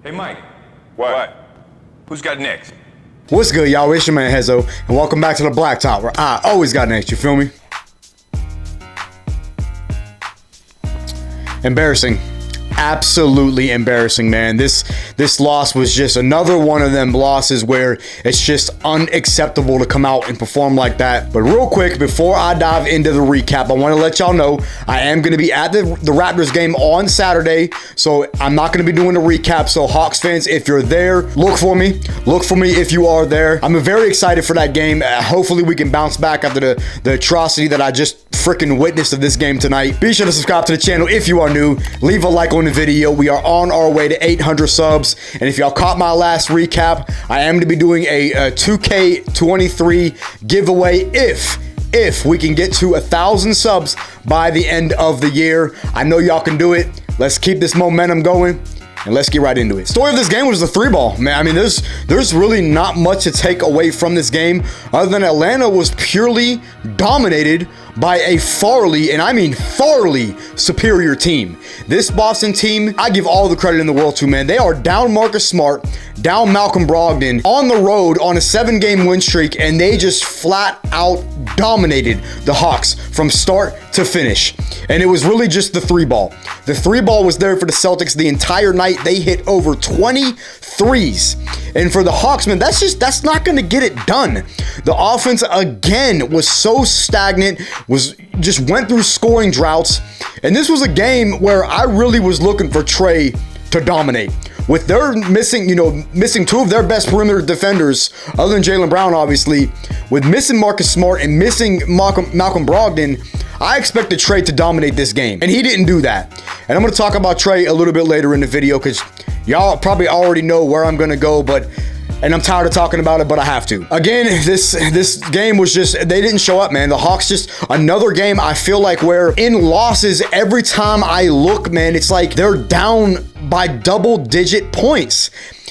Hey, Mike. What? Who's got next? What's good, y'all? It's your man Hezo, and welcome back to the Blacktop, where I always got next. You feel me? Embarrassing. Absolutely embarrassing, man. This loss was just another one of them losses where it's just unacceptable to come out and perform like that. But real quick, before I dive into the recap, I want to let y'all know I am going to be at the Raptors game on Saturday, so I'm not going to be doing the recap. So Hawks fans, if you're there, look for me. Look for me if you are there. I'm very excited for that game. Hopefully we can bounce back after the atrocity that I just freaking witnessed of this game tonight. Be sure to subscribe to the channel if you are new. Leave a like on the video. We are on our way to 800 subs, and if y'all caught my last recap, I am going to be doing a 2K23 giveaway if we can get to 1,000 subs by the end of the year. I know y'all can do it. Let's keep this momentum going, and let's get right into it. Story of this game was the 3-ball, man. I mean, there's really not much to take away from this game other than Atlanta was purely dominated by a farly, and I mean farly, superior team. This Boston team, I give all the credit in the world to, man. They are down Marcus Smart, down Malcolm Brogdon, on the road on a 7-game win streak, and they just flat out dominated the Hawks from start to finish. And it was really just the 3-ball. The 3-ball was there for the Celtics the entire night. They hit over 20 threes. And for the Hawks, man, that's not going to get it done. The offense, again, was so stagnant, just went through scoring droughts. And this was a game where I really was looking for Trey to dominate. With their missing two of their best perimeter defenders, other than Jaylen Brown, obviously, with missing Marcus Smart and missing Malcolm Brogdon, I expected Trey to dominate this game, and he didn't do that. And I'm going to talk about Trey a little bit later in the video because y'all probably already know where I'm going to go, and I'm tired of talking about it, but I have to. Again, this game was just, they didn't show up, man. The Hawks just, another game I feel like where in losses, every time I look, man, it's like they're down by double-digit points.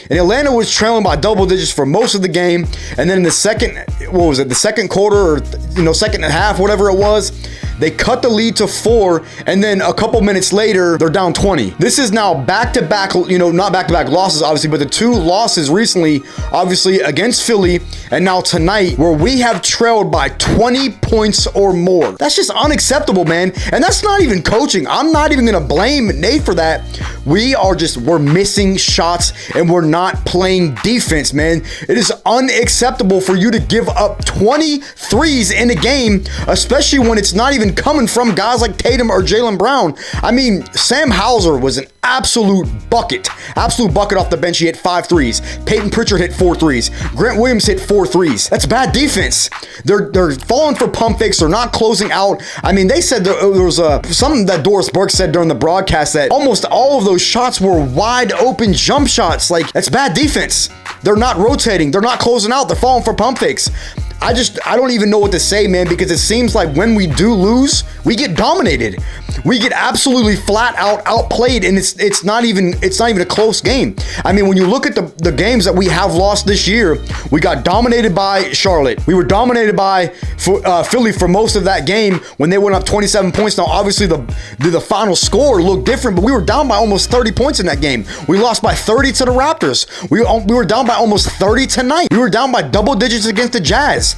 And Atlanta was trailing by double digits for most of the game. And then in the second, the second quarter or, second and a half, whatever it was, they cut the lead to 4, and then a couple minutes later, they're down 20. This is now back-to-back, not back-to-back losses, obviously, but the 2 losses recently, obviously, against Philly, and now tonight, where we have trailed by 20 points or more. That's just unacceptable, man. And that's not even coaching. I'm not even going to blame Nate for that. We're missing shots, and we're not playing defense, man. It is unacceptable for you to give up 20 threes in a game, especially when it's not even coming from guys like Tatum or Jaylen Brown. I mean, Sam Hauser was an absolute bucket off the bench. He hit 5 threes. Peyton Pritchard hit 4 threes. Grant Williams hit 4 threes. That's bad defense. They're falling for pump fakes. They're not closing out. I mean, they said there was something that Doris Burke said during the broadcast that almost all of those shots were wide open jump shots. Like, that's bad defense. They're not rotating. They're not closing out. They're falling for pump fakes. I don't even know what to say, man, because it seems like when we do lose, we get dominated. We get absolutely flat out outplayed, and it's not even a close game. I mean, when you look at the games that we have lost this year, we got dominated by Charlotte. We were dominated by Philly for most of that game when they went up 27 points. Now, obviously, the final score looked different, but we were down by almost 30 points in that game. We lost by 30 to the Raptors. We were down by almost 30 tonight. We were down by double digits against the Jazz.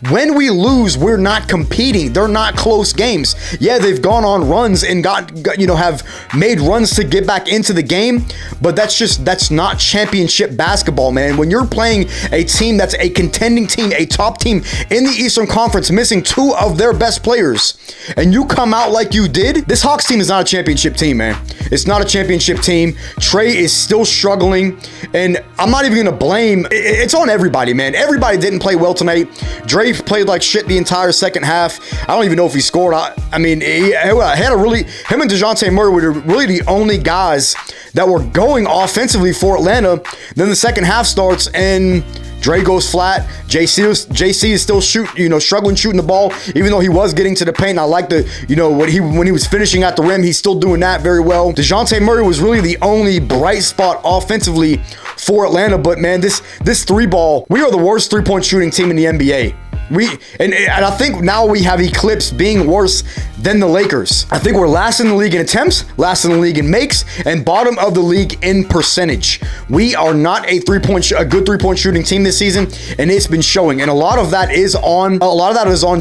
When we lose, we're not competing. They're not close games. Yeah, they've gone on runs and have made runs to get back into the game, but that's not championship basketball, man. When you're playing a team that's a contending team, a top team in the Eastern Conference, missing 2 of their best players, and you come out like you did, this Hawks team is not a championship team, man. It's not a championship team. Trey is still struggling, and I'm not even gonna blame. It's on everybody, man. Everybody didn't play well tonight. Dre played like shit the entire second half. I don't even know if he scored. I mean, he had him and DeJounte Murray were really the only guys that were going offensively for Atlanta. Then the second half starts and Dre goes flat. JC is still struggling shooting the ball, even though he was getting to the paint. And I like when he was finishing at the rim, he's still doing that very well. DeJounte Murray was really the only bright spot offensively for Atlanta. But man, this 3-ball, we are the worst 3-point shooting team in the NBA. And I think now we have eclipsed being worse than the Lakers. I think we're last in the league in attempts, last in the league in makes, and bottom of the league in percentage. We are not a good three-point shooting team this season, and it's been showing. And a lot of that is on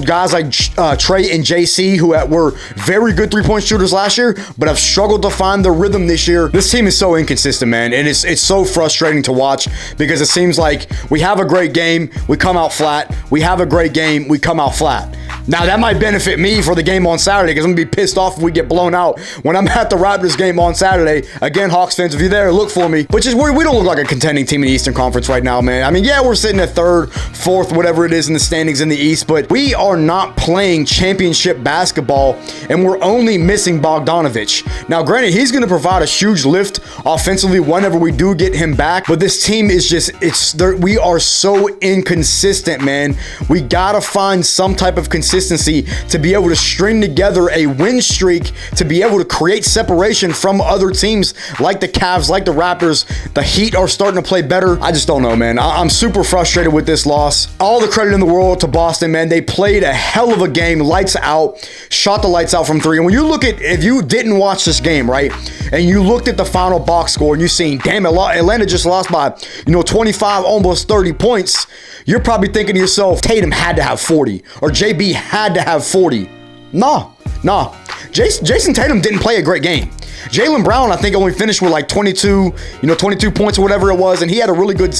guys like Trey and JC, who were very good three-point shooters last year, but have struggled to find their rhythm this year. This team is so inconsistent, man, and it's so frustrating to watch because it seems like we have a great game, we come out flat. We have a great game, we come out flat. Now, that might benefit me for the game on Saturday because I'm going to be pissed off if we get blown out when I'm at the Raptors game on Saturday. Again, Hawks fans, if you're there, look for me. But just we don't look like a contending team in the Eastern Conference right now, man. I mean, yeah, we're sitting at third, fourth, whatever it is in the standings in the East, but we are not playing championship basketball, and we're only missing Bogdanovic. Now, granted, he's going to provide a huge lift offensively whenever we do get him back, but this team is just, we are so inconsistent, man. We got to find some type of consistency to be able to string together a win streak, to be able to create separation from other teams like the Cavs, like the Raptors. The Heat are starting to play better. I just don't know, man. I'm super frustrated with this loss. All the credit in the world to Boston, man. They played a hell of a game, lights out, shot the lights out from three. And when you look at, if you didn't watch this game, right, and you looked at the final box score and you seen, damn, Atlanta just lost by, 25, almost 30 points, you're probably thinking to yourself, Tatum had to have 40, or JB had to have 40. Nah. Jason Tatum didn't play a great game. Jaylen Brown, I think, only finished with like 22 points or whatever it was, and he had a really good,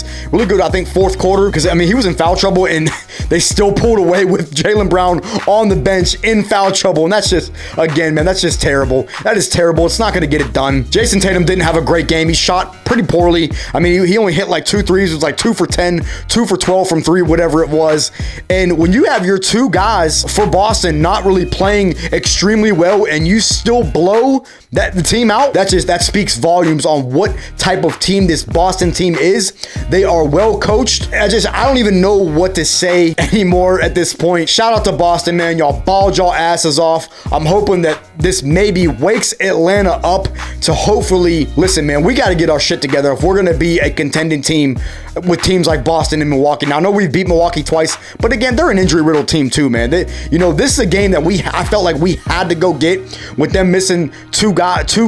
I think, fourth quarter, because, I mean, he was in foul trouble, and they still pulled away with Jaylen Brown on the bench in foul trouble, and that's just, again, man, that's just terrible. That is terrible. It's not going to get it done. Jason Tatum didn't have a great game. He shot pretty poorly. I mean, he only hit like 2 threes. It was like 2 for 10, 2 for 12 from three, whatever it was. And when you have your two guys for Boston not really playing extremely well, and you still blow the team out, that speaks volumes on what type of team this Boston team is. They are well coached. I don't even know what to say anymore at this point. Shout out to Boston, man. Y'all balled y'all asses off. I'm hoping that this maybe wakes Atlanta up to hopefully, listen, man, we got to get our shit together if we're going to be a contending team with teams like Boston and Milwaukee. Now, I know we've beat Milwaukee twice, but again, they're an injury-riddled team too, man. This is a game that I felt like we had to go get with them missing two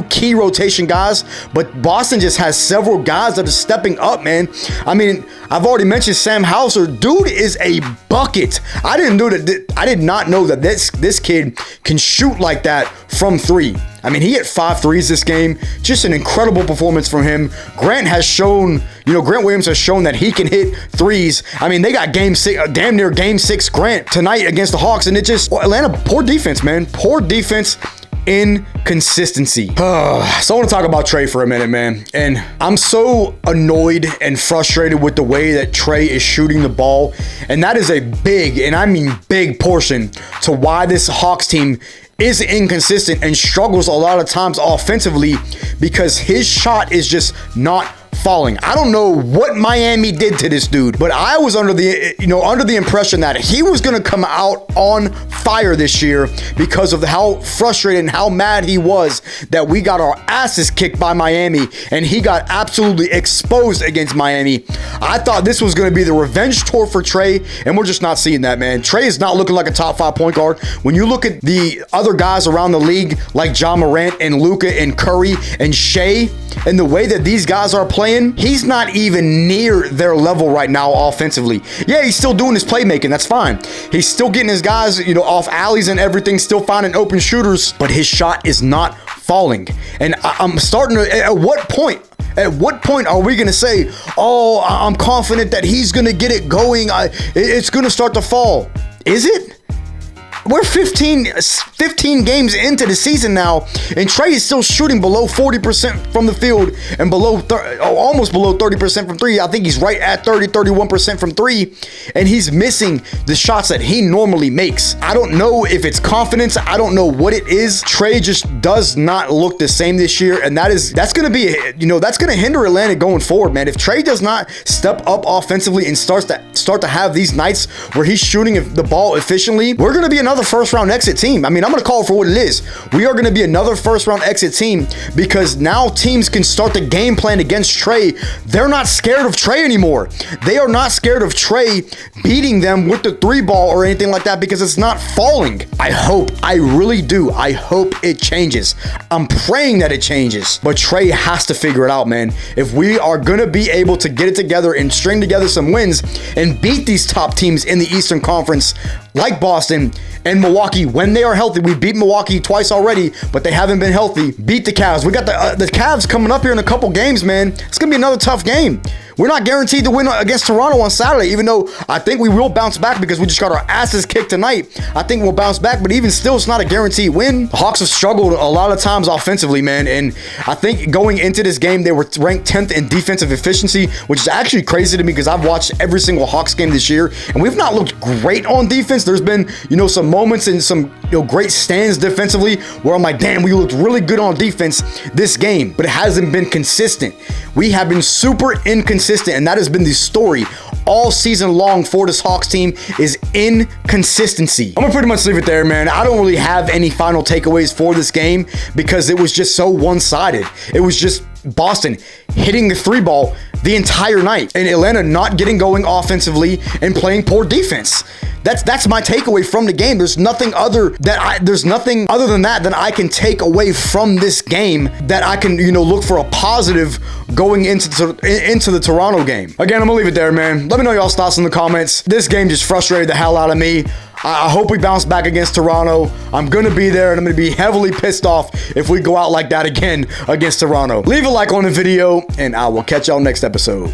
key rotation guys, but Boston just has several guys that are stepping up, man. I mean, I've already mentioned Sam Hauser. Dude is a bucket. I did not know that this kid can shoot like that from three. I mean, he hit 5 threes this game. Just an incredible performance from him. Grant Williams has shown that he can hit threes. I mean, they got damn near game 6 Grant tonight against the Hawks, and Atlanta, poor defense, man. Poor defense. Inconsistency. So I want to talk about Trey for a minute, man. And I'm so annoyed and frustrated with the way that Trey is shooting the ball. And that is a big, and I mean big, portion to why this Hawks team is inconsistent and struggles a lot of times offensively, because his shot is just not falling. I don't know what Miami did to this dude, but I was under the impression that he was going to come out on fire this year because of how frustrated and how mad he was that we got our asses kicked by Miami and he got absolutely exposed against Miami. I thought this was going to be the revenge tour for Trey, and we're just not seeing that, man. Trey is not looking like a top 5 point guard. When you look at the other guys around the league like Ja Morant and Luka and Curry and Shea, and the way that these guys are playing, he's not even near their level right now offensively. Yeah, he's still doing his playmaking. That's fine. He's still getting his guys, off alleys and everything, still finding open shooters, but his shot is not falling. And I'm starting to, at what point are we going to say, oh, I'm confident that he's going to get it going, it's going to start to fall? Is it? We're 15 games into the season now, and Trey is still shooting below 40% from the field and almost below 30% from three. I think he's right at 31% from three, and he's missing the shots that he normally makes. I don't know if it's confidence. I don't know what it is. Trey just does not look the same this year, and that's going to hinder Atlanta going forward, man. If Trey does not step up offensively and start to have these nights where he's shooting the ball efficiently, we're going to be another another first round exit team. I mean, I'm going to call it for what it is. We are going to be another first round exit team because now teams can start the game plan against Trey. They're not scared of Trey anymore. They are not scared of Trey beating them with the 3-ball or anything like that because it's not falling. I really do. I hope it changes. I'm praying that it changes. But Trey has to figure it out, man. If we are going to be able to get it together and string together some wins and beat these top teams in the Eastern Conference like Boston and Milwaukee when they are healthy. We beat Milwaukee twice already, but they haven't been healthy. Beat the Cavs. We got the Cavs coming up here in a couple games, man. It's going to be another tough game. We're not guaranteed to win against Toronto on Saturday, even though I think we will bounce back because we just got our asses kicked tonight. I think we'll bounce back, but even still, it's not a guaranteed win. The Hawks have struggled a lot of times offensively, man, and I think going into this game, they were ranked 10th in defensive efficiency, which is actually crazy to me because I've watched every single Hawks game this year, and we've not looked great on defense. There's been, some moments and some, great stands defensively where I'm like, damn, we looked really good on defense this game, but it hasn't been consistent. We have been super inconsistent, and that has been the story all season long for this Hawks team is inconsistency. I'm gonna pretty much leave it there, man. I don't really have any final takeaways for this game because it was just so one-sided. It was just Boston hitting the 3-ball the entire night and Atlanta not getting going offensively and playing poor defense. That's my takeaway from the game. There's nothing other than that I can take away from this game that I can, look for a positive going into the Toronto game. Again, I'm gonna leave it there, man. Let me know y'all's thoughts in the comments. This game just frustrated the hell out of me. I hope we bounce back against Toronto. I'm going to be there, and I'm going to be heavily pissed off if we go out like that again against Toronto. Leave a like on the video, and I will catch y'all next episode.